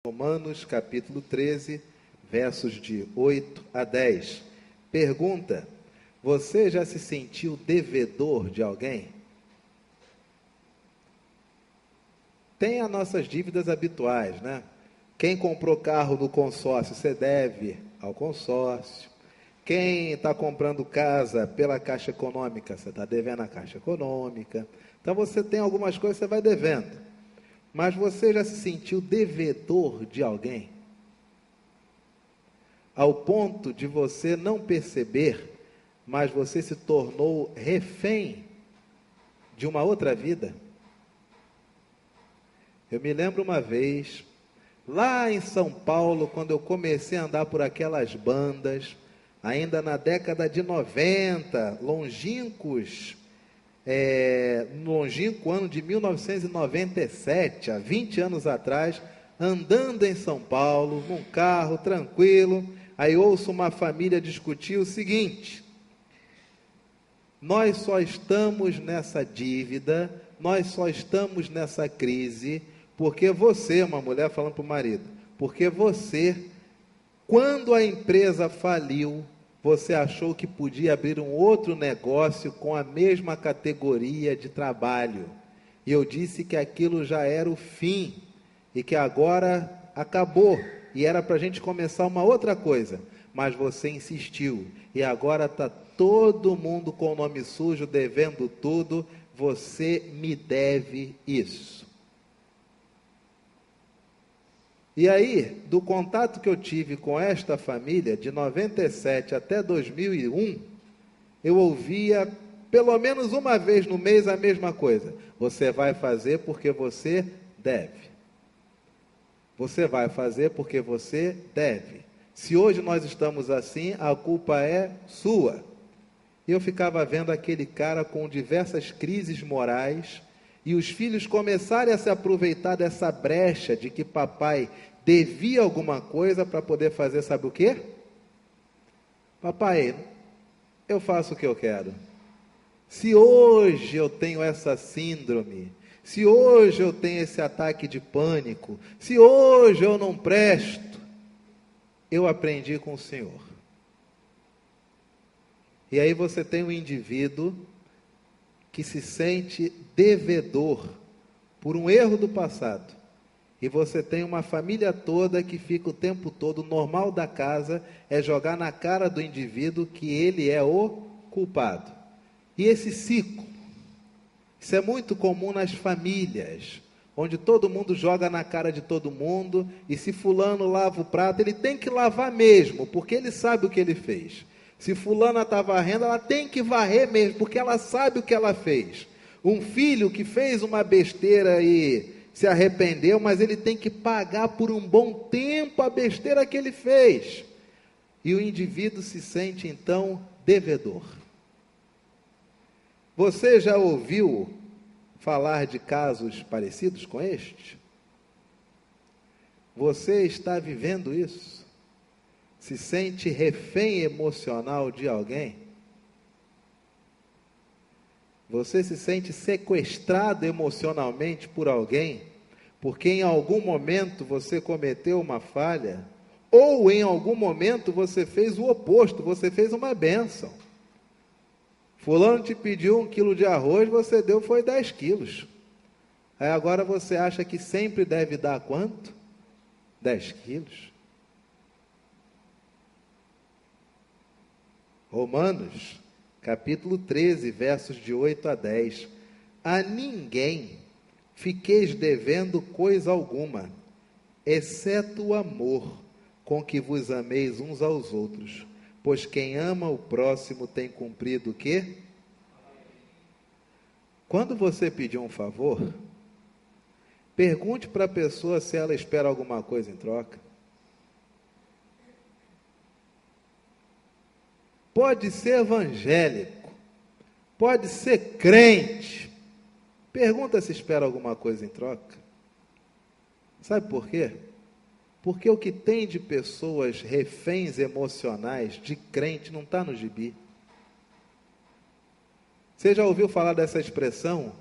Romanos capítulo 13, versos de 8 a 10. Pergunta: você já se sentiu devedor de alguém? Tem as nossas dívidas habituais, né? Quem comprou carro no consórcio, você deve ao consórcio. Quem está comprando casa pela Caixa Econômica, você está devendo à Caixa Econômica. Então você tem algumas coisas que você vai devendo. Mas você já se sentiu devedor de alguém? Ao ponto de você não perceber, mas você se tornou refém de uma outra vida? Eu me lembro uma vez, lá em São Paulo, quando eu comecei a andar por aquelas bandas, ainda na década de 90, longínquo ano de 1997, há 20 anos atrás, andando em São Paulo, num carro, tranquilo, aí ouço uma família discutir o seguinte: nós só estamos nessa dívida, nós só estamos nessa crise, porque você, uma mulher falando para o marido, porque você, quando a empresa faliu, você achou que podia abrir um outro negócio com a mesma categoria de trabalho. E eu disse que aquilo já era o fim, e que agora acabou, e era para a gente começar uma outra coisa. Mas você insistiu, e agora está todo mundo com o nome sujo, devendo tudo, você me deve isso. E aí, do contato que eu tive com esta família, de 97 até 2001, eu ouvia pelo menos uma vez no mês a mesma coisa: você vai fazer porque você deve. Você vai fazer porque você deve. Se hoje nós estamos assim, a culpa é sua. E eu ficava vendo aquele cara com diversas crises morais, e os filhos começarem a se aproveitar dessa brecha de que papai devia alguma coisa para poder fazer, sabe o quê? Papai, eu faço o que eu quero. Se hoje eu tenho essa síndrome, se hoje eu tenho esse ataque de pânico, se hoje eu não presto, eu aprendi com o Senhor. E aí você tem um indivíduo que se sente devedor por um erro do passado. E você tem uma família toda que fica o tempo todo, o normal da casa é jogar na cara do indivíduo que ele é o culpado. E esse ciclo, isso é muito comum nas famílias, onde todo mundo joga na cara de todo mundo, e se fulano lava o prato, ele tem que lavar mesmo, porque ele sabe o que ele fez. Se fulana está varrendo, ela tem que varrer mesmo, porque ela sabe o que ela fez. Um filho que fez uma besteira e se arrependeu, mas ele tem que pagar por um bom tempo a besteira que ele fez. E o indivíduo se sente então devedor. Você já ouviu falar de casos parecidos com este? Você está vivendo isso? Se sente refém emocional de alguém? Você se sente sequestrado emocionalmente por alguém, porque em algum momento você cometeu uma falha, ou em algum momento você fez o oposto, você fez uma bênção. Fulano te pediu 1 quilo de arroz, você deu foi 10 quilos. Aí agora você acha que sempre deve dar quanto? 10 quilos. Romanos capítulo 13, versos de 8 a 10. A ninguém fiqueis devendo coisa alguma, exceto o amor com que vos ameis uns aos outros, pois quem ama o próximo tem cumprido o quê? Quando você pedir um favor, pergunte para a pessoa se ela espera alguma coisa em troca. Pode ser evangélico, pode ser crente, pergunta se espera alguma coisa em troca. Sabe por quê? Porque o que tem de pessoas reféns emocionais de crente não está no gibi. Você já ouviu falar dessa expressão?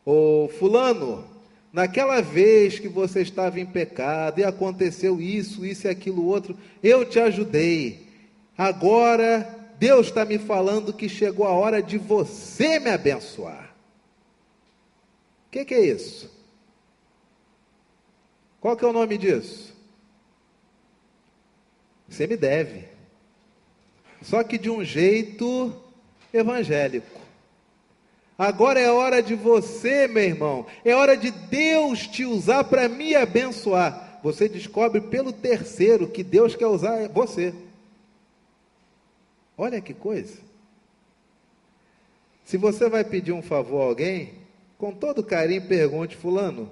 Ô fulano, naquela vez que você estava em pecado e aconteceu isso, isso e aquilo outro, eu te ajudei. Agora Deus está me falando que chegou a hora de você me abençoar. O que é isso? Qual que é o nome disso? Você me deve. Só que de um jeito evangélico. Agora é hora de você, meu irmão, é hora de Deus te usar para me abençoar. Você descobre pelo terceiro que Deus quer usar você. Olha que coisa. Se você vai pedir um favor a alguém, com todo carinho pergunte: fulano,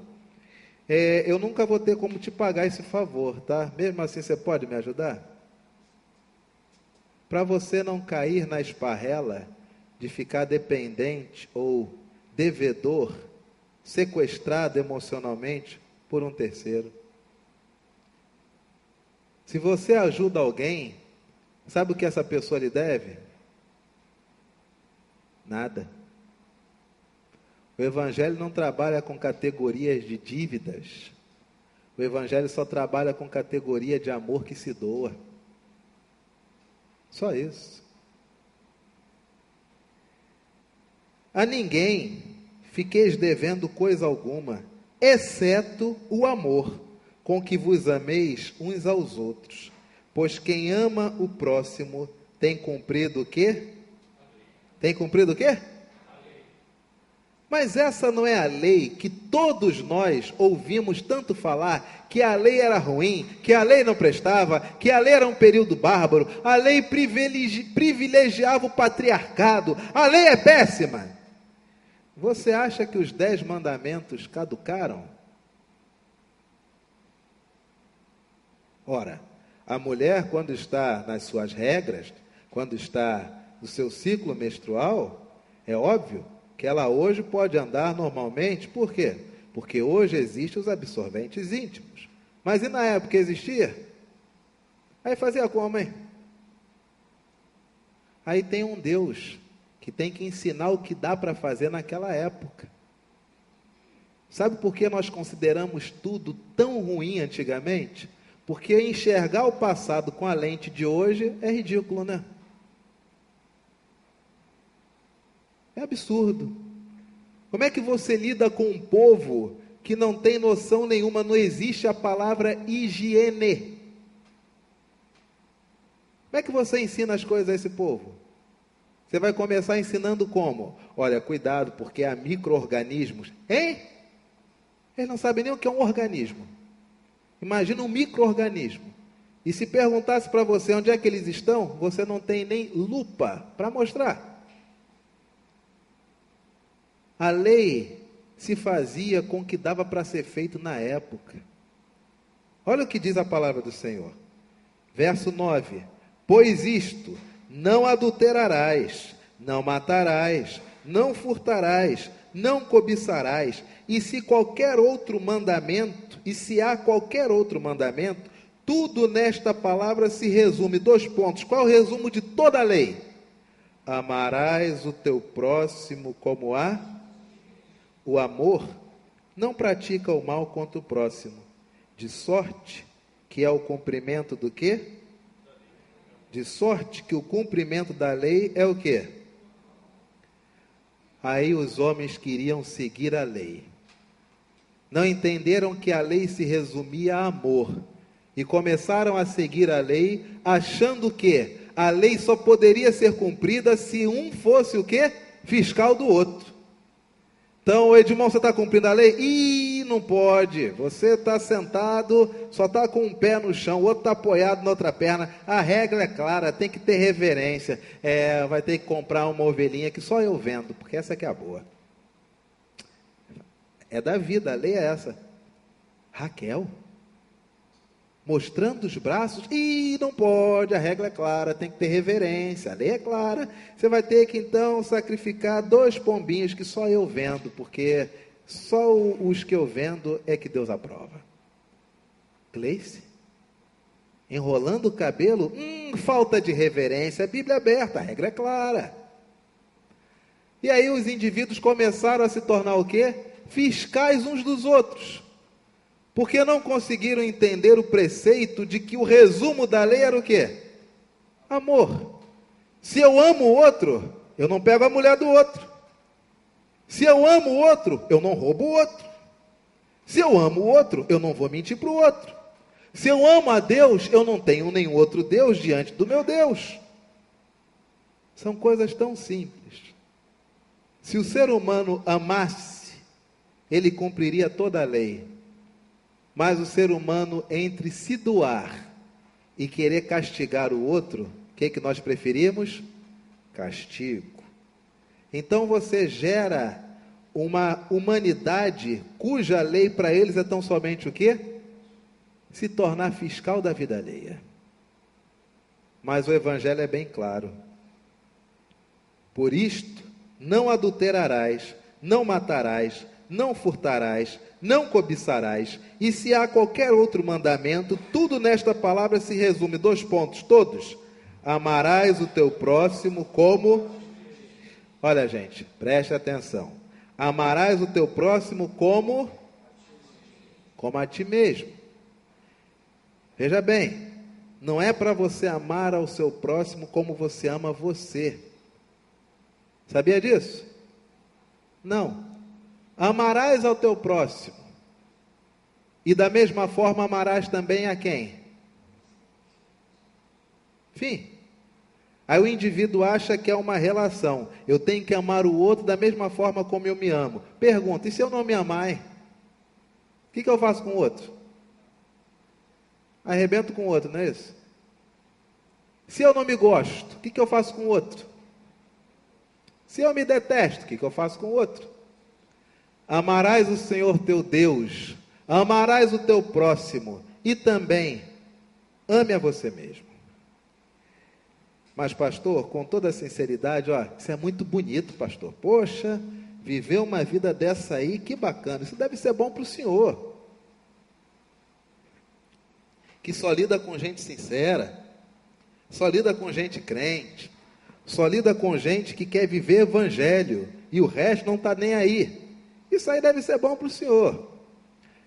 eu nunca vou ter como te pagar esse favor, tá? Mesmo assim, você pode me ajudar? Para você não cair na esparrela de ficar dependente ou devedor, sequestrado emocionalmente por um terceiro. Se você ajuda alguém, sabe o que essa pessoa lhe deve? Nada. O Evangelho não trabalha com categorias de dívidas. O Evangelho só trabalha com categoria de amor que se doa. Só isso. A ninguém fiqueis devendo coisa alguma, exceto o amor, com que vos ameis uns aos outros. Pois quem ama o próximo tem cumprido o quê? Tem cumprido o quê? Mas essa não é a lei que todos nós ouvimos tanto falar, que a lei era ruim, que a lei não prestava, que a lei era um período bárbaro, a lei privilegiava o patriarcado, a lei é péssima. Você acha que os 10 mandamentos caducaram? Ora, a mulher, quando está nas suas regras, quando está no seu ciclo menstrual, é óbvio que ela hoje pode andar normalmente. Por quê? Porque hoje existem os absorventes íntimos. Mas e na época existia? Aí fazia como, hein? Aí tem um Deus que tem que ensinar o que dá para fazer naquela época. Sabe por que nós consideramos tudo tão ruim antigamente? Porque enxergar o passado com a lente de hoje é ridículo, né? É absurdo. Como é que você lida com um povo que não tem noção nenhuma? Não existe a palavra higiene. Como é que você ensina as coisas a esse povo? Você vai começar ensinando como? Olha, cuidado, porque há micro-organismos. Hein? Eles não sabem nem o que é um organismo. Imagina um micro-organismo. E se perguntasse para você onde é que eles estão, você não tem nem lupa para mostrar. A lei se fazia com o que dava para ser feito na época. Olha o que diz a palavra do Senhor. Verso 9. Pois isto, não adulterarás, não matarás, não furtarás, não cobiçarás, e se há qualquer outro mandamento, tudo nesta palavra se resume. 2 pontos. Qual é o resumo de toda a lei? Amarás o teu próximo como a... O amor não pratica o mal contra o próximo, de sorte que é o cumprimento do quê? De sorte que o cumprimento da lei é o quê? Aí os homens queriam seguir a lei. Não entenderam que a lei se resumia a amor. E começaram a seguir a lei, achando que a lei só poderia ser cumprida se um fosse o quê? Fiscal do outro. Então, Edmond, você está cumprindo a lei? Ih, não pode. Você está sentado, só está com um pé no chão, o outro está apoiado na outra perna. A regra é clara, tem que ter reverência. Vai ter que comprar uma ovelhinha que só eu vendo, porque essa aqui é a boa. É da vida, a lei é essa. Raquel, mostrando os braços, não pode, a regra é clara, tem que ter reverência, a lei é clara. Você vai ter que então sacrificar 2 pombinhos que só eu vendo, porque só os que eu vendo é que Deus aprova. Gleice, enrolando o cabelo, falta de reverência, a Bíblia é aberta, a regra é clara. E aí os indivíduos começaram a se tornar o quê? fiscais uns dos outros, porque não conseguiram entender o preceito de que o resumo da lei era o quê? Amor. Se eu amo o outro, eu não pego a mulher do outro. Se eu amo o outro, eu não roubo o outro. Se eu amo o outro, eu não vou mentir para o outro. Se eu amo a Deus, eu não tenho nenhum outro Deus diante do meu Deus. São coisas tão simples. Se o ser humano amasse, ele cumpriria toda a lei. Mas o ser humano, entre se doar e querer castigar o outro, o que nós preferimos? Castigo. Então você gera uma humanidade cuja lei para eles é tão somente o quê? Se tornar fiscal da vida alheia. Mas o Evangelho é bem claro. Por isto, não adulterarás, não matarás, não furtarás, não cobiçarás, e se há qualquer outro mandamento, tudo nesta palavra se resume, 2 pontos, todos. Amarás o teu próximo como... Olha, gente, preste atenção. Amarás o teu próximo como a ti mesmo. Veja bem, não é para você amar ao seu próximo como você ama você. Sabia disso? Não. Amarás ao teu próximo. E da mesma forma amarás também a quem? Fim. Aí o indivíduo acha que é uma relação. Eu tenho que amar o outro da mesma forma como eu me amo. Pergunta, e se eu não me amar, hein? O que eu faço com o outro? Arrebento com o outro, não é isso? Se eu não me gosto, o que eu faço com o outro? Se eu me detesto, o que eu faço com o outro? Amarás o Senhor teu Deus, amarás o teu próximo e também ame a você mesmo. Mas, pastor, com toda a sinceridade, isso é muito bonito, pastor. Poxa, viver uma vida dessa aí, que bacana. Isso deve ser bom para o senhor, que só lida com gente sincera, só lida com gente crente, só lida com gente que quer viver evangelho, e o resto não está nem aí. Isso aí deve ser bom para o senhor,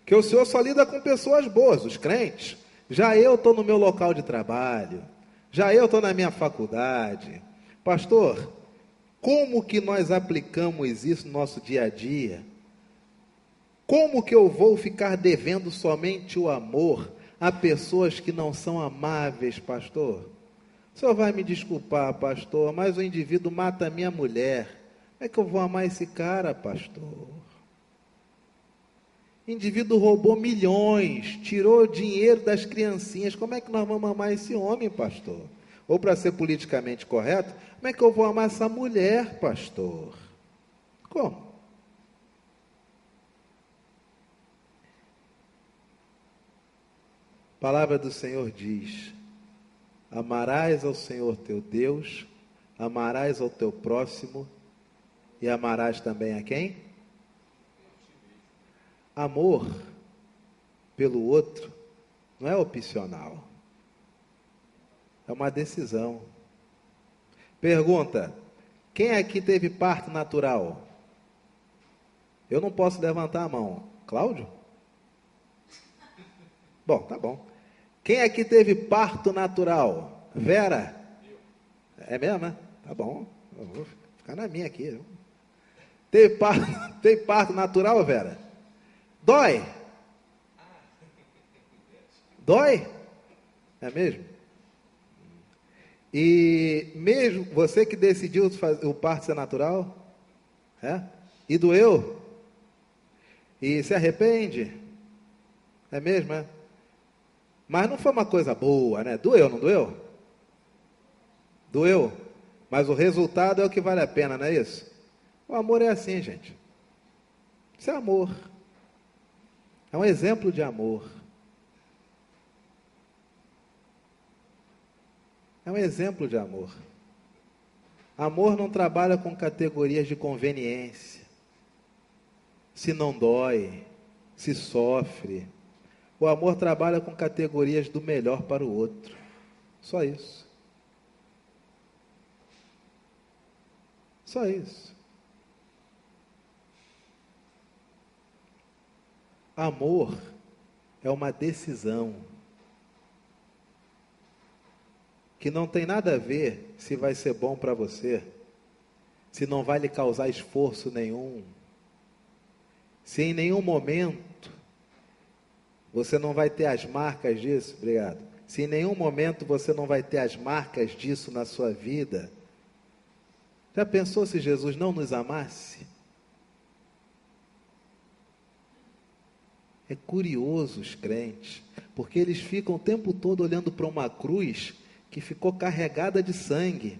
que o senhor só lida com pessoas boas, os crentes. Já eu estou no meu local de trabalho, já eu estou na minha faculdade. Pastor, como que nós aplicamos isso no nosso dia a dia? Como que eu vou ficar devendo somente o amor a pessoas que não são amáveis, pastor? O senhor vai me desculpar, pastor, mas o indivíduo mata a minha mulher. Como é que eu vou amar esse cara, pastor? O indivíduo roubou milhões, tirou dinheiro das criancinhas. Como é que nós vamos amar esse homem, pastor? Ou, para ser politicamente correto, como é que eu vou amar essa mulher, pastor? Como? A palavra do Senhor diz: amarás ao Senhor teu Deus, amarás ao teu próximo e amarás também a quem? Amor pelo outro não é opcional, é uma decisão. Pergunta: quem aqui teve parto natural? Eu não posso levantar a mão. Cláudio? Bom, tá bom. Quem aqui teve parto natural? Vera? É mesmo, né? Tá bom. Eu vou ficar na minha aqui. Teve parto natural, Vera? Dói? Dói? É mesmo? E mesmo você que decidiu fazer o parto ser natural? É? E doeu? E se arrepende? É mesmo, é? Mas não foi uma coisa boa, né? Doeu, não doeu? Doeu. Mas o resultado é o que vale a pena, não é isso? O amor é assim, gente. Isso é amor. É um exemplo de amor. É um exemplo de amor. Amor não trabalha com categorias de conveniência. Se não dói, se sofre. O amor trabalha com categorias do melhor para o outro. Só isso. Só isso. Amor é uma decisão que não tem nada a ver se vai ser bom para você, se não vai lhe causar esforço nenhum, se em nenhum momento você não vai ter as marcas disso, obrigado. Se em nenhum momento você não vai ter as marcas disso na sua vida. Já pensou se Jesus não nos amasse? É curioso os crentes, porque eles ficam o tempo todo olhando para uma cruz que ficou carregada de sangue,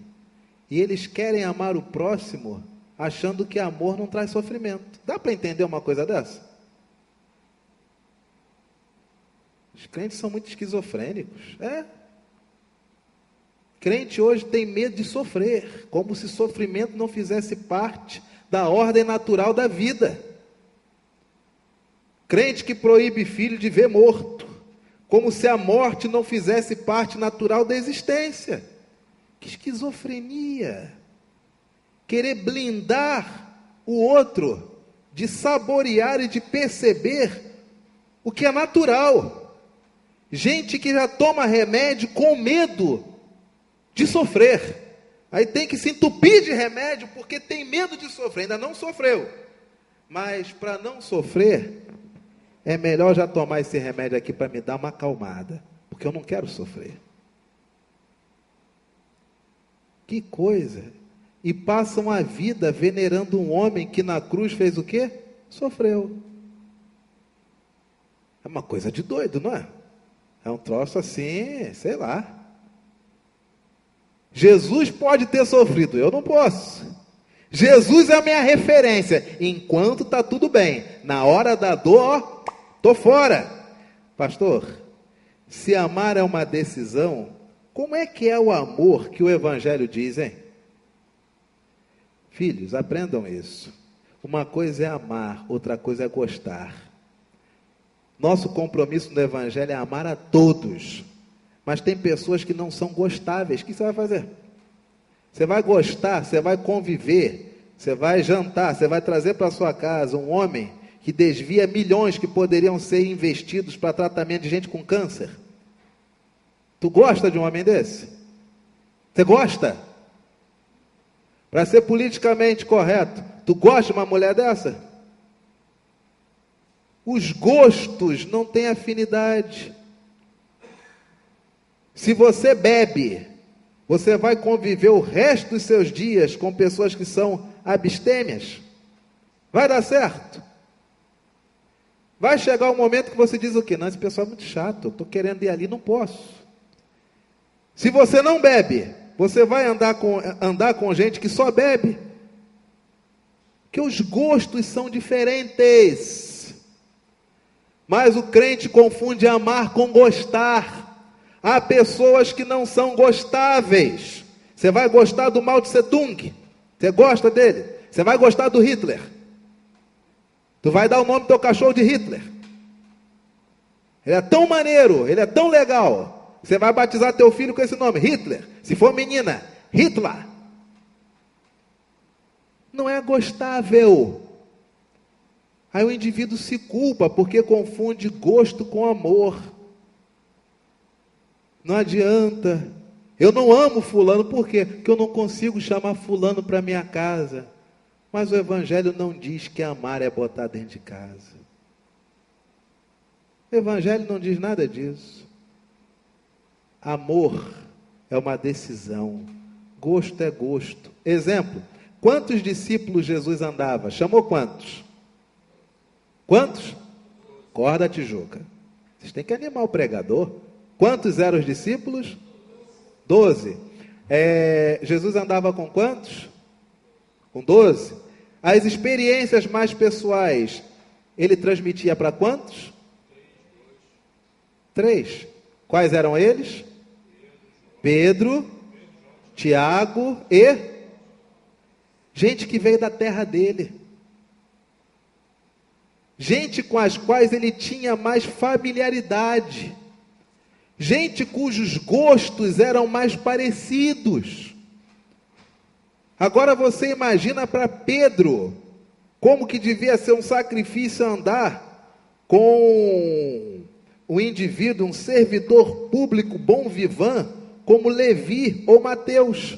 e eles querem amar o próximo, achando que amor não traz sofrimento. Dá para entender uma coisa dessa? Os crentes são muito esquizofrênicos. Crente hoje tem medo de sofrer, como se sofrimento não fizesse parte da ordem natural da vida. Crente que proíbe filho de ver morto, como se a morte não fizesse parte natural da existência. Que esquizofrenia! Querer blindar o outro de saborear e de perceber o que é natural. Gente que já toma remédio com medo de sofrer. Aí tem que se entupir de remédio porque tem medo de sofrer. Ainda não sofreu. Mas para não sofrer, é melhor já tomar esse remédio aqui para me dar uma acalmada. Porque eu não quero sofrer. Que coisa! E passam a vida venerando um homem que na cruz fez o quê? Sofreu. É uma coisa de doido, não é? É um troço assim, sei lá. Jesus pode ter sofrido, eu não posso. Jesus é a minha referência. Enquanto está tudo bem. Na hora da dor, estou fora. Pastor, se amar é uma decisão, como é que é o amor que o Evangelho diz, hein? Filhos, aprendam isso. Uma coisa é amar, outra coisa é gostar. Nosso compromisso no Evangelho é amar a todos. Mas tem pessoas que não são gostáveis. O que você vai fazer? Você vai gostar, você vai conviver, você vai jantar, você vai trazer para sua casa um homem que desvia milhões que poderiam ser investidos para tratamento de gente com câncer. Tu gosta de um homem desse? Você gosta? Para ser politicamente correto, tu gosta de uma mulher dessa? Os gostos não têm afinidade. Se você bebe, você vai conviver o resto dos seus dias com pessoas que são abstêmias. Vai dar certo? Vai chegar um momento que você diz o quê? Não, esse pessoal é muito chato, eu estou querendo ir ali, não posso. Se você não bebe, você vai andar com gente que só bebe. Porque os gostos são diferentes. Mas o crente confunde amar com gostar. Há pessoas que não são gostáveis. Você vai gostar do Mao Tse Tung? Você gosta dele? Você vai gostar do Hitler? Tu vai dar o nome do teu cachorro de Hitler? Ele é tão maneiro, ele é tão legal. Você vai batizar teu filho com esse nome, Hitler. Se for menina, Hitler. Não é gostável. Aí o indivíduo se culpa porque confunde gosto com amor. Não adianta. Eu não amo fulano, por quê? Porque eu não consigo chamar fulano para minha casa. Mas o Evangelho não diz que amar é botar dentro de casa. O Evangelho não diz nada disso. Amor é uma decisão. Gosto é gosto. Exemplo, quantos discípulos Jesus andava? Chamou quantos? Quantos? Corda Tijuca. Vocês têm que animar o pregador. Quantos eram os discípulos? 12. Jesus andava com quantos? Com 12. As experiências mais pessoais, ele transmitia para quantos? 3. Quais eram eles? Pedro, Tiago e gente que veio da terra dele. Gente com as quais ele tinha mais familiaridade. Gente cujos gostos eram mais parecidos. Agora você imagina para Pedro, como que devia ser um sacrifício andar com o indivíduo, um servidor público bom vivant, como Levi ou Mateus.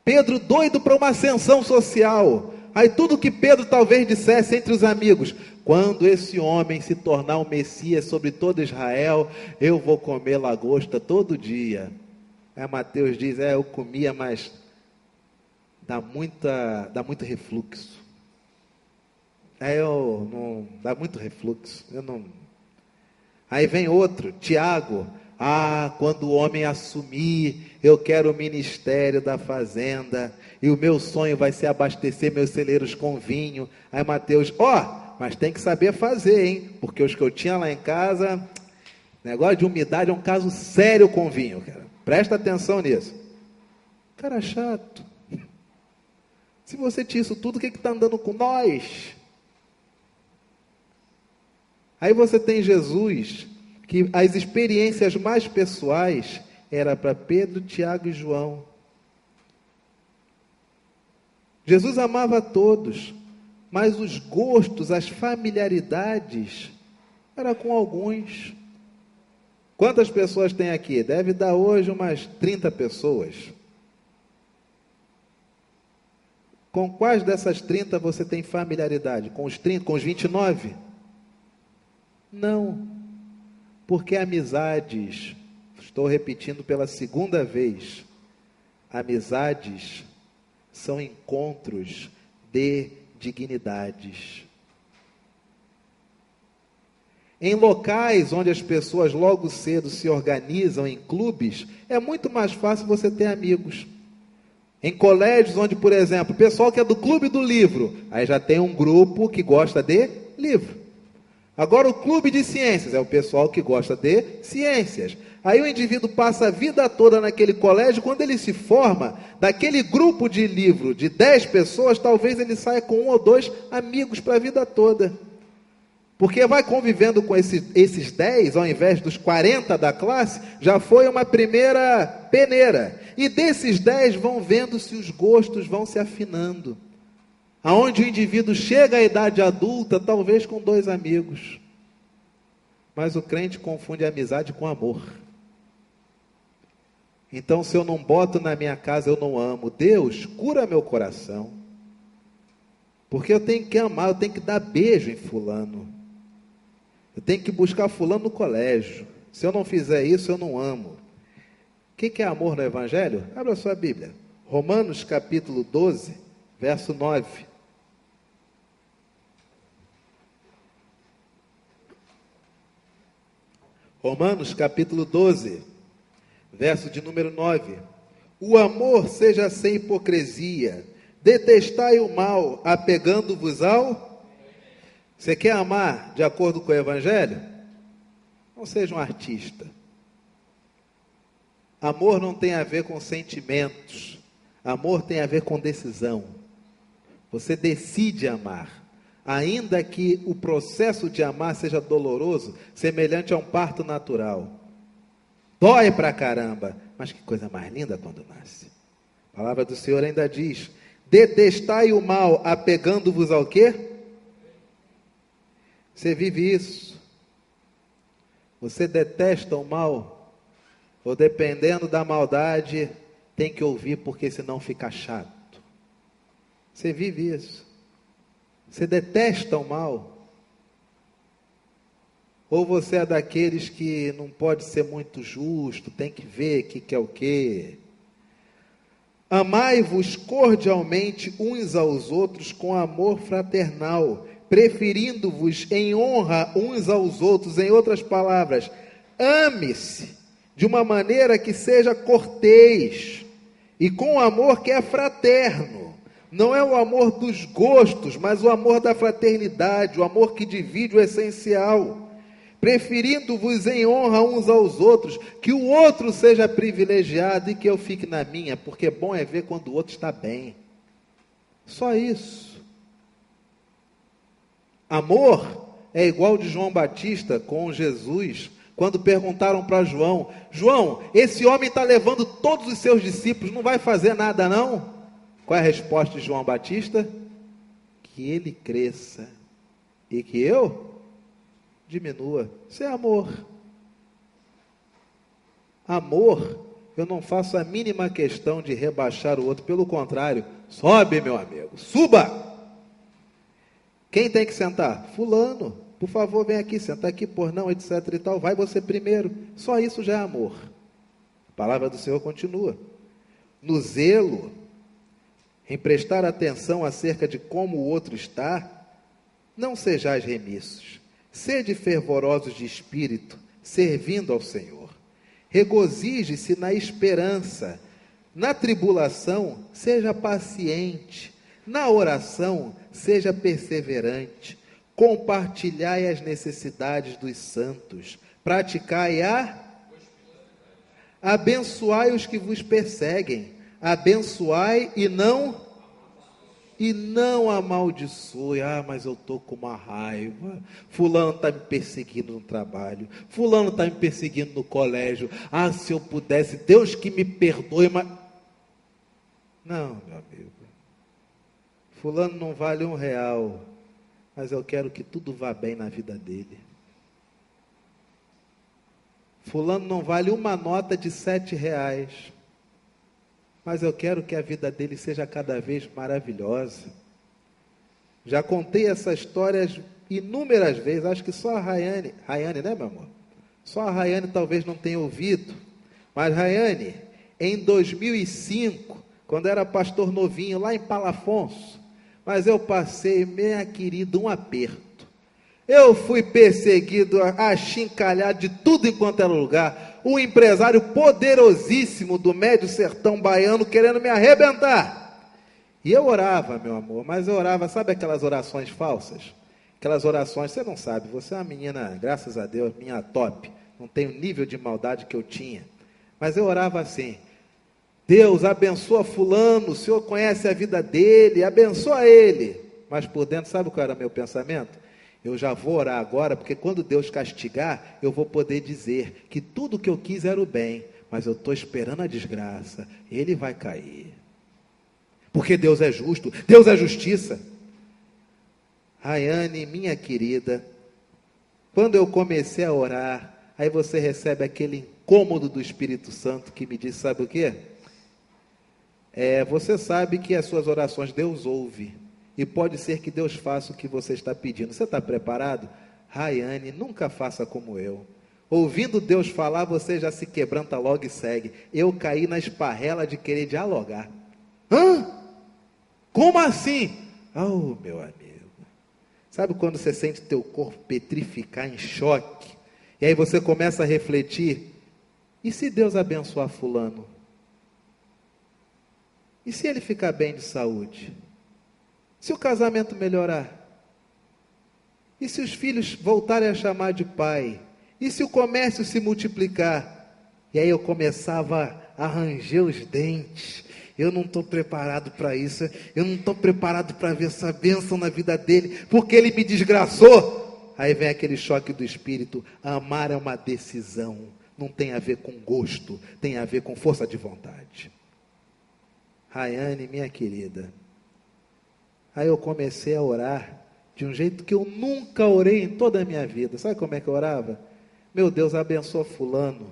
Pedro doido para uma ascensão social. Aí tudo que Pedro talvez dissesse entre os amigos: quando esse homem se tornar um Messias sobre todo Israel, eu vou comer lagosta todo dia. Aí Mateus diz: eu comia, mas dá muito refluxo. Dá muito refluxo. Aí vem outro, Tiago: quando o homem assumir, eu quero o ministério da fazenda, e o meu sonho vai ser abastecer meus celeiros com vinho. Aí Mateus: mas tem que saber fazer, hein? Porque os que eu tinha lá em casa, negócio de umidade é um caso sério com vinho, cara. Presta atenção nisso. Cara chato. Se você tinha isso tudo, o que está andando com nós? Aí você tem Jesus, que as experiências mais pessoais era para Pedro, Tiago e João. Jesus amava a todos, mas os gostos, as familiaridades, era com alguns. Quantas pessoas tem aqui? Deve dar hoje umas 30 pessoas. Com quais dessas 30 você tem familiaridade? Com os 30, com os 29? Não. Porque amizades, estou repetindo pela segunda vez, amizades são encontros de dignidades. Em locais onde as pessoas logo cedo se organizam em clubes, é muito mais fácil você ter amigos. Em colégios onde, por exemplo, o pessoal que é do clube do livro, aí já tem um grupo que gosta de livro. Agora o clube de ciências é o pessoal que gosta de ciências. Aí o indivíduo passa a vida toda naquele colégio, quando ele se forma, daquele grupo de livro de 10 pessoas, talvez ele saia com 1 ou 2 amigos para a vida toda. Porque vai convivendo com esses 10, ao invés dos 40 da classe, já foi uma primeira peneira. E desses 10 vão vendo se os gostos vão se afinando. Aonde o indivíduo chega à idade adulta, talvez com 2 amigos. Mas o crente confunde a amizade com amor. Então, se eu não boto na minha casa, eu não amo. Deus, cura meu coração. Porque eu tenho que amar, eu tenho que dar beijo em fulano. Eu tenho que buscar fulano no colégio. Se eu não fizer isso, eu não amo. O que é amor no Evangelho? Abra a sua Bíblia. Romanos capítulo 12, verso 9. Romanos capítulo 12, verso de número 9. O amor seja sem hipocrisia. Detestai o mal, apegando-vos ao... Você quer amar de acordo com o Evangelho? Não seja um artista. Amor não tem a ver com sentimentos. Amor tem a ver com decisão. Você decide amar. Ainda que o processo de amar seja doloroso, semelhante a um parto natural. Dói pra caramba, mas que coisa mais linda quando nasce. A palavra do Senhor ainda diz: detestai o mal, apegando-vos ao quê? Você vive isso? Você detesta o mal? Ou dependendo da maldade, tem que ouvir porque senão fica chato? Você vive isso? Você detesta o mal? Ou você é daqueles que não pode ser muito justo, tem que ver o que é o quê? Amai-vos cordialmente uns aos outros com amor fraternal, preferindo-vos em honra uns aos outros. Em outras palavras, ame-se de uma maneira que seja cortês e com amor que é fraterno. Não é o amor dos gostos, mas o amor da fraternidade, o amor que divide o essencial. Preferindo-vos em honra uns aos outros, que o outro seja privilegiado e que eu fique na minha, porque bom é ver quando o outro está bem. Só isso. Amor é igual de João Batista com Jesus, quando perguntaram para João: João, esse homem está levando todos os seus discípulos, não vai fazer nada não? Qual é a resposta de João Batista? Que ele cresça e que eu diminua. Isso é amor. Amor, eu não faço a mínima questão de rebaixar o outro, pelo contrário, sobe, meu amigo, suba! Quem tem que sentar? Fulano, por favor, vem aqui, senta aqui, por não, etc e tal, vai você primeiro. Só isso já é amor. A palavra do Senhor continua. No zelo, em prestar atenção acerca de como o outro está, não sejais remissos. Sede fervorosos de espírito, servindo ao Senhor. Regozije-se na esperança. Na tribulação, seja paciente. Na oração, seja perseverante. Compartilhai as necessidades dos santos. Praticai abençoai os que vos perseguem. Abençoai e não amaldiçoe. Mas eu estou com uma raiva. Fulano está me perseguindo no trabalho. Fulano está me perseguindo no colégio. Se eu pudesse, Deus que me perdoe, mas... Não, meu amigo. Fulano não vale R$1, mas eu quero que tudo vá bem na vida dele. Fulano não vale uma nota de R$7, mas eu quero que a vida dele seja cada vez maravilhosa. Já contei essa história inúmeras vezes, acho que só a Rayane, né, meu amor? Só a Rayane talvez não tenha ouvido, mas Rayane, em 2005, quando era pastor novinho, lá em Palafonso, mas eu passei, minha querida, um aperto. Eu fui perseguido, achincalhado de tudo enquanto era lugar. Um empresário poderosíssimo do médio sertão baiano querendo me arrebentar. E eu orava, meu amor, mas eu orava, sabe aquelas orações falsas? Aquelas orações, você não sabe, você é uma menina, graças a Deus, minha top. Não tem o nível de maldade que eu tinha. Mas eu orava assim: Deus, abençoa fulano, o Senhor conhece a vida dele, abençoa ele. Mas por dentro, sabe qual era o meu pensamento? Eu já vou orar agora, porque quando Deus castigar, eu vou poder dizer que tudo que eu quis era o bem, mas eu estou esperando a desgraça, ele vai cair. Porque Deus é justo, Deus é justiça. Rayane, minha querida, quando eu comecei a orar, aí você recebe aquele incômodo do Espírito Santo que me diz, sabe o quê? Você sabe que as suas orações Deus ouve, e pode ser que Deus faça o que você está pedindo. Você está preparado? Rayane, nunca faça como eu. Ouvindo Deus falar, você já se quebranta logo e segue. Eu caí na esparrela de querer dialogar. Como assim? Meu amigo. Sabe quando você sente teu corpo petrificar em choque? E aí você começa a refletir: e se Deus abençoar fulano? E se ele ficar bem de saúde? Se o casamento melhorar? E se os filhos voltarem a chamar de pai? E se o comércio se multiplicar? E aí eu começava a ranger os dentes. Eu não estou preparado para isso. Eu não estou preparado para ver essa bênção na vida dele, porque ele me desgraçou. Aí vem aquele choque do espírito. Amar é uma decisão. Não tem a ver com gosto, tem a ver com força de vontade. Rayane, minha querida, aí eu comecei a orar de um jeito que eu nunca orei em toda a minha vida. Sabe como é que eu orava? Meu Deus, abençoa fulano,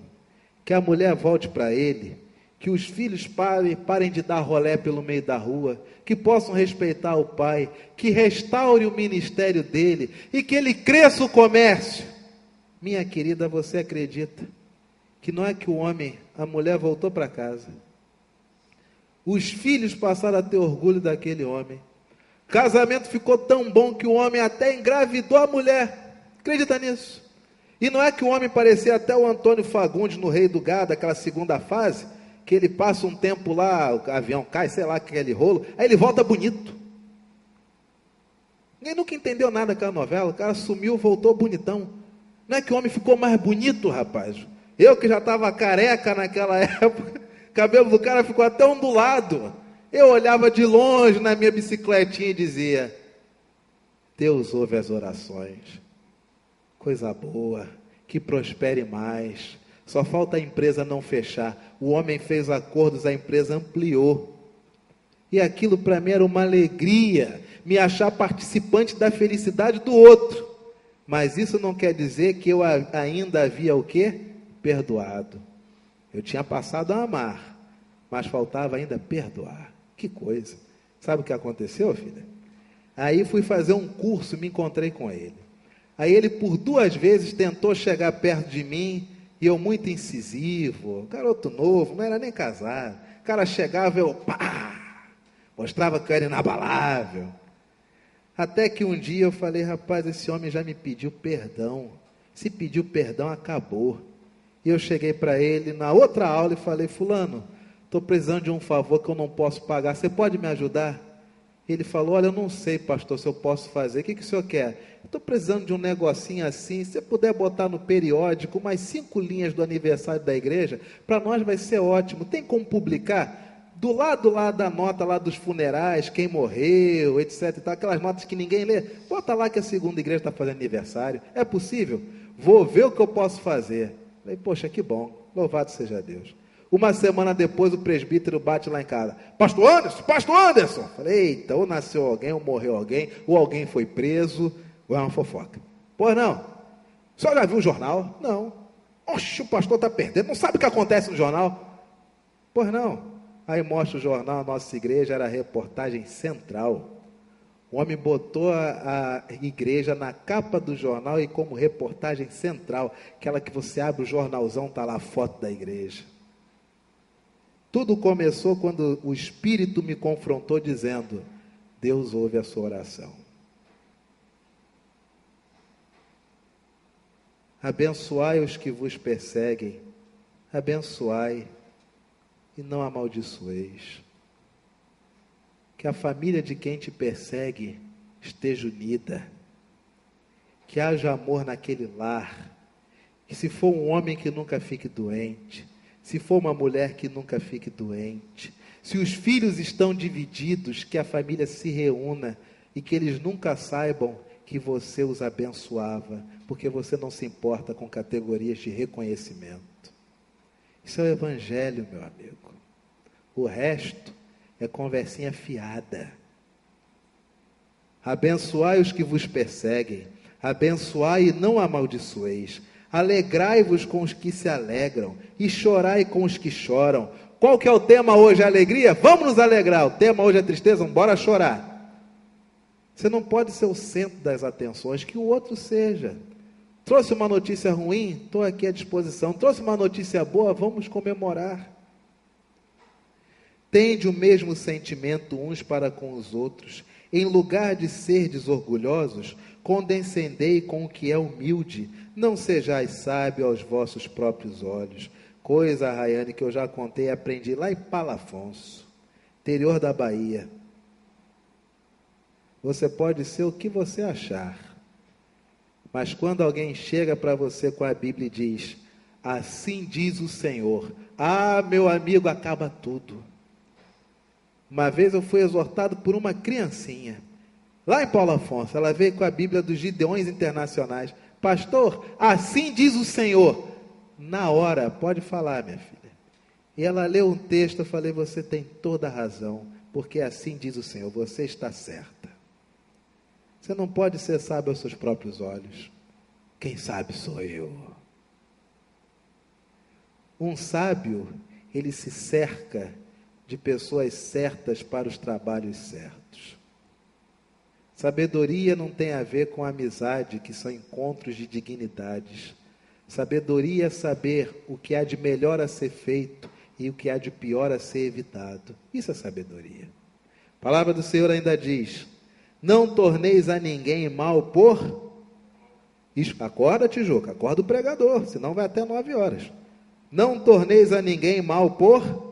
que a mulher volte para ele, que os filhos parem de dar rolé pelo meio da rua, que possam respeitar o pai, que restaure o ministério dele e que ele cresça o comércio. Minha querida, você acredita que não é que a mulher voltou para casa, os filhos passaram a ter orgulho daquele homem, o casamento ficou tão bom que o homem até engravidou a mulher. Acredita nisso? E não é que o homem parecia até o Antônio Fagundes no Rei do Gado, aquela segunda fase, que ele passa um tempo lá, o avião cai, sei lá, aquele rolo, aí ele volta bonito. Ninguém nunca entendeu nada daquela novela, o cara sumiu, voltou bonitão. Não é que o homem ficou mais bonito, rapaz? Eu que já estava careca naquela época, o cabelo do cara ficou até ondulado. Eu olhava de longe na minha bicicletinha e dizia: Deus ouve as orações. Coisa boa, que prospere mais. Só falta a empresa não fechar. O homem fez acordos, a empresa ampliou. E aquilo para mim era uma alegria, me achar participante da felicidade do outro. Mas isso não quer dizer que eu ainda havia o quê? Perdoado. Eu tinha passado a amar, mas faltava ainda perdoar. Que coisa. Sabe o que aconteceu, filha? Aí fui fazer um curso, me encontrei com ele. Aí ele por 2 vezes tentou chegar perto de mim, e eu muito incisivo, garoto novo, não era nem casado. O cara chegava, eu pá, mostrava que eu era inabalável. Até que um dia eu falei, rapaz, esse homem já me pediu perdão. Se pediu perdão, acabou. E eu cheguei para ele na outra aula e falei, fulano, estou precisando de um favor que eu não posso pagar, você pode me ajudar? Ele falou, olha, eu não sei, pastor, se eu posso fazer, o que o senhor quer? Estou precisando de um negocinho assim, se você puder botar no periódico mais 5 linhas do aniversário da igreja, para nós vai ser ótimo, tem como publicar? Do lado lá da nota lá dos funerais, quem morreu, etc e tal, aquelas notas que ninguém lê, bota lá que a segunda igreja está fazendo aniversário, é possível? Vou ver o que eu posso fazer. Falei, poxa, que bom, louvado seja Deus. Uma semana depois o presbítero bate lá em casa, pastor Anderson, falei, eita, ou nasceu alguém, ou morreu alguém, ou alguém foi preso, ou é uma fofoca. Pois não, o senhor já viu o jornal? Não. Oxe, o pastor está perdendo, não sabe o que acontece no jornal? Pois não. Aí mostra o jornal, a nossa igreja era a reportagem central. O homem botou a igreja na capa do jornal e como reportagem central, aquela que você abre o jornalzão, está lá a foto da igreja. Tudo começou quando o Espírito me confrontou dizendo, Deus ouve a sua oração. Abençoai os que vos perseguem, abençoai e não amaldiçoeis. Que a família de quem te persegue esteja unida, que haja amor naquele lar, que se for um homem que nunca fique doente, se for uma mulher que nunca fique doente, se os filhos estão divididos, que a família se reúna e que eles nunca saibam que você os abençoava, porque você não se importa com categorias de reconhecimento. Isso é o evangelho, meu amigo. O resto é conversinha fiada. Abençoai os que vos perseguem, abençoai e não amaldiçoeis. Alegrai-vos com os que se alegram e chorai com os que choram. Qual que é o tema hoje? A alegria? Vamos nos alegrar. O tema hoje é tristeza? Bora chorar. Você não pode ser o centro das atenções, que o outro seja. Trouxe uma notícia ruim? Estou aqui à disposição. Trouxe uma notícia boa? Vamos comemorar. Tende o mesmo sentimento uns para com os outros. Em lugar de serdes orgulhosos, condescendei com o que é humilde. Não sejais sábio aos vossos próprios olhos. Coisa, Rayane, que eu já contei e aprendi lá em Palafonso, interior da Bahia. Você pode ser o que você achar, mas quando alguém chega para você com a Bíblia e diz, assim diz o Senhor, ah, meu amigo, acaba tudo. Uma vez eu fui exortado por uma criancinha, lá em Paulo Afonso, ela veio com a Bíblia dos Gideões Internacionais, pastor, assim diz o Senhor, na hora, pode falar, minha filha. E ela leu um texto, eu falei, você tem toda a razão, porque assim diz o Senhor, você está certa. Você não pode ser sábio aos seus próprios olhos. Quem sabe sou eu. Um sábio, ele se cerca de pessoas certas para os trabalhos certos. Sabedoria não tem a ver com amizade, que são encontros de dignidades. Sabedoria é saber o que há de melhor a ser feito e o que há de pior a ser evitado. Isso é sabedoria. A palavra do Senhor ainda diz, não torneis a ninguém mal por... Acorda, Tijuca, acorda o pregador, senão vai até 9 horas. Não torneis a ninguém mal por...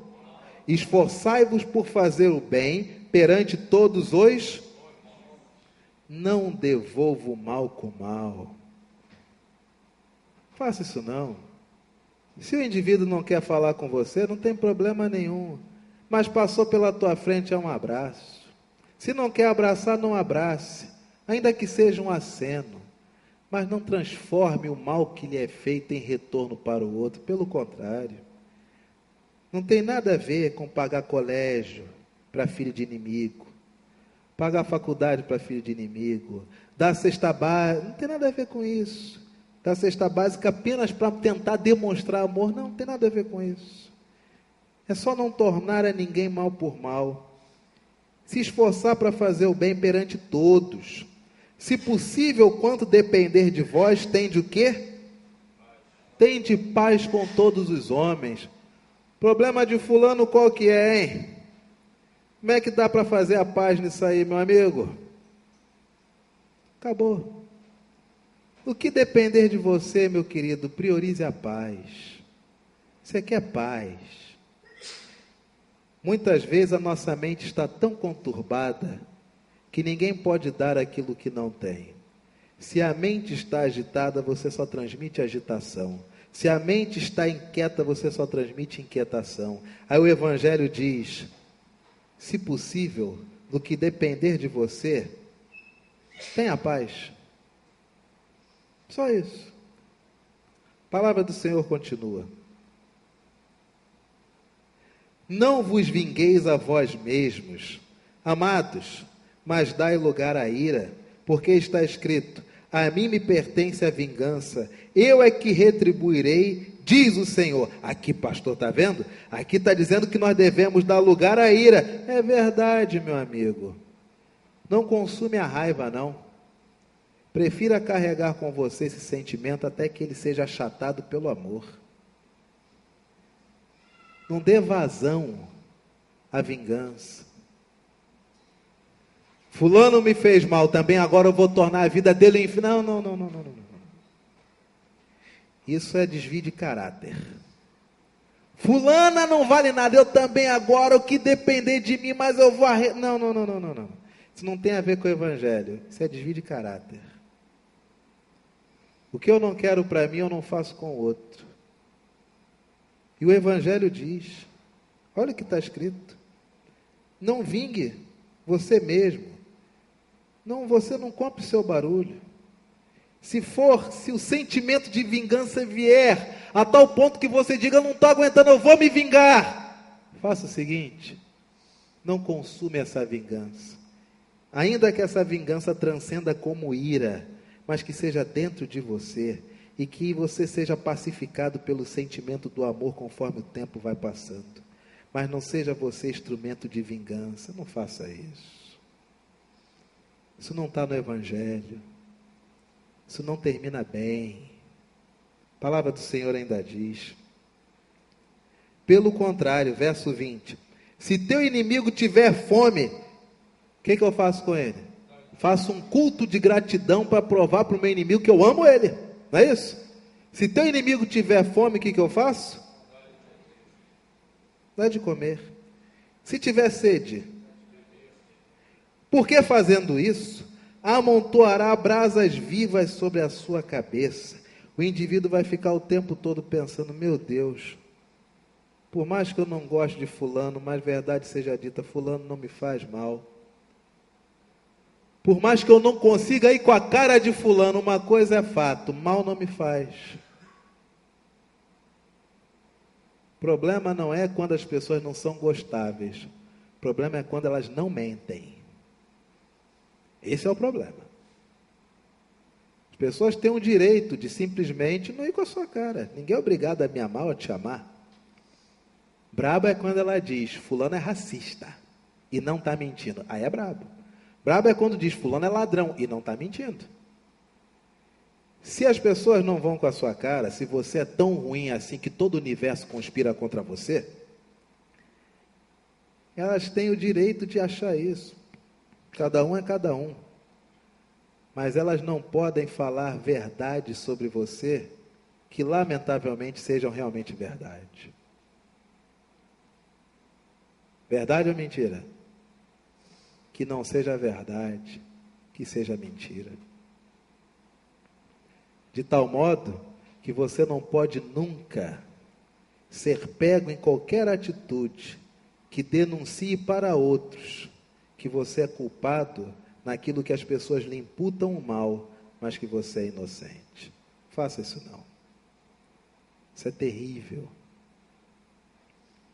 Esforçai-vos por fazer o bem perante todos os... Não devolva o mal com mal. Faça isso não. Se o indivíduo não quer falar com você, não tem problema nenhum. Mas passou pela tua frente, é um abraço. Se não quer abraçar, não abrace, ainda que seja um aceno, mas não transforme o mal que lhe é feito em retorno para o outro, pelo contrário. Não tem nada a ver com pagar colégio para filho de inimigo, pagar faculdade para filho de inimigo, dar cesta básica, não tem nada a ver com isso. Dar cesta básica apenas para tentar demonstrar amor, não tem nada a ver com isso. É só não tornar a ninguém mal por mal. Se esforçar para fazer o bem perante todos. Se possível, quanto depender de vós, tende o quê? Tende paz com todos os homens. Problema de fulano qual que é, hein? Como é que dá para fazer a paz nisso aí, meu amigo? Acabou. O que depender de você, meu querido, priorize a paz. Você quer paz. Muitas vezes a nossa mente está tão conturbada que ninguém pode dar aquilo que não tem. Se a mente está agitada, você só transmite agitação. Se a mente está inquieta, você só transmite inquietação. Aí o Evangelho diz, se possível, no que depender de você, tenha paz. Só isso. A palavra do Senhor continua. Não vos vingueis a vós mesmos, amados, mas dai lugar à ira, porque está escrito, a mim me pertence a vingança, eu é que retribuirei, diz o Senhor. Aqui, pastor, está vendo? Aqui está dizendo que nós devemos dar lugar à ira. É verdade, meu amigo. Não consume a raiva, não. Prefira carregar com você esse sentimento até que ele seja achatado pelo amor. Não dê vazão à vingança. Fulano me fez mal também, agora eu vou tornar a vida dele inferno. Não. Isso é desvio de caráter. Fulana não vale nada, eu também agora, o que depender de mim, mas eu vou... Não. Isso não tem a ver com o Evangelho. Isso é desvio de caráter. O que eu não quero para mim, eu não faço com o outro. E o Evangelho diz, olha o que está escrito, não vingue você mesmo, você não compre seu barulho. Se o sentimento de vingança vier a tal ponto que você diga, eu não estou aguentando, eu vou me vingar, faça o seguinte, não consume essa vingança, ainda que essa vingança transcenda como ira, mas que seja dentro de você, e que você seja pacificado pelo sentimento do amor conforme o tempo vai passando. Mas não seja você instrumento de vingança, não faça isso. Isso não está no Evangelho. Isso não termina bem. A palavra do Senhor ainda diz. Pelo contrário, verso 20. Se teu inimigo tiver fome, o que eu faço com ele? Faço um culto de gratidão para provar para o meu inimigo que eu amo ele. Não é isso? Se teu inimigo tiver fome, o que eu faço? Dá de comer. Se tiver sede, porque fazendo isso, amontoará brasas vivas sobre a sua cabeça. O indivíduo vai ficar o tempo todo pensando, meu Deus, por mais que eu não goste de fulano, mas verdade seja dita, fulano não me faz mal. Por mais que eu não consiga ir com a cara de fulano, uma coisa é fato, mal não me faz. O problema não é quando as pessoas não são gostáveis. O problema é quando elas não mentem. Esse é o problema. As pessoas têm o direito de simplesmente não ir com a sua cara. Ninguém é obrigado a me amar ou a te amar. Brabo é quando ela diz, fulano é racista e não está mentindo. Aí é brabo. Brabo é quando diz, fulano é ladrão e não está mentindo. Se as pessoas não vão com a sua cara, se você é tão ruim assim que todo o universo conspira contra você, elas têm o direito de achar isso. Cada um é cada um. Mas elas não podem falar verdade sobre você que lamentavelmente sejam realmente verdade. Verdade ou mentira? Que não seja verdade, que seja mentira. De tal modo que você não pode nunca ser pego em qualquer atitude que denuncie para outros que você é culpado naquilo que as pessoas lhe imputam o mal, mas que você é inocente. Faça isso não. Isso é terrível.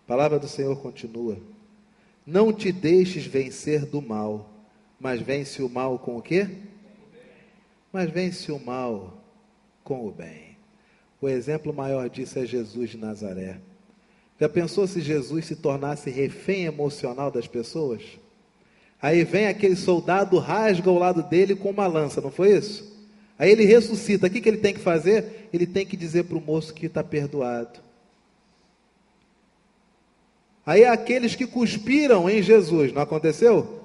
A palavra do Senhor continua. Não te deixes vencer do mal, Mas vence o mal com o quê? Mas vence o mal com o bem. O exemplo maior disso é Jesus de Nazaré. Já pensou se Jesus se tornasse refém emocional das pessoas? Aí vem aquele soldado, rasga o lado dele com uma lança, não foi isso? Aí ele ressuscita. O que ele tem que fazer? Ele tem que dizer para o moço que está perdoado. Aí aqueles que cuspiram em Jesus, não aconteceu?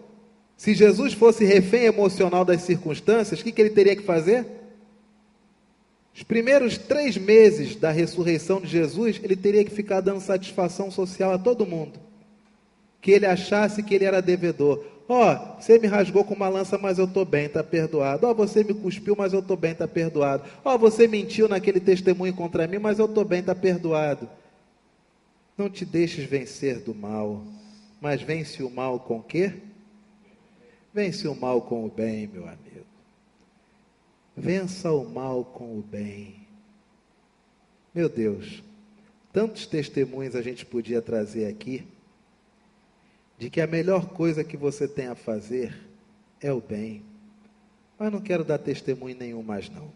Se Jesus fosse refém emocional das circunstâncias, o que ele teria que fazer? Os primeiros 3 meses da ressurreição de Jesus, ele teria que ficar dando satisfação social a todo mundo. Que ele achasse que ele era devedor. Você me rasgou com uma lança, mas eu estou bem, está perdoado. Você me cuspiu, mas eu estou bem, está perdoado. Você mentiu naquele testemunho contra mim, mas eu estou bem, está perdoado. Não te deixes vencer do mal, mas vence o mal com o quê? Vence o mal com o bem, meu amigo. Vença o mal com o bem. Meu Deus, tantos testemunhos a gente podia trazer aqui, de que a melhor coisa que você tem a fazer é o bem. Mas não quero dar testemunho nenhum mais não.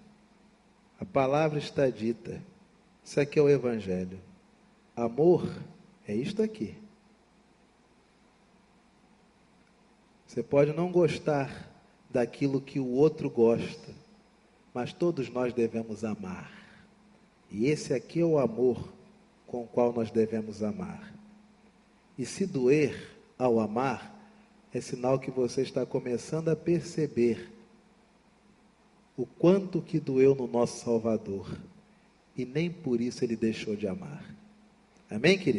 A palavra está dita. Isso aqui é o Evangelho. Amor é isto aqui. Você pode não gostar daquilo que o outro gosta, mas todos nós devemos amar. E esse aqui é o amor com o qual nós devemos amar. E se doer ao amar, é sinal que você está começando a perceber o quanto que doeu no nosso Salvador. E nem por isso ele deixou de amar. Amém, querido?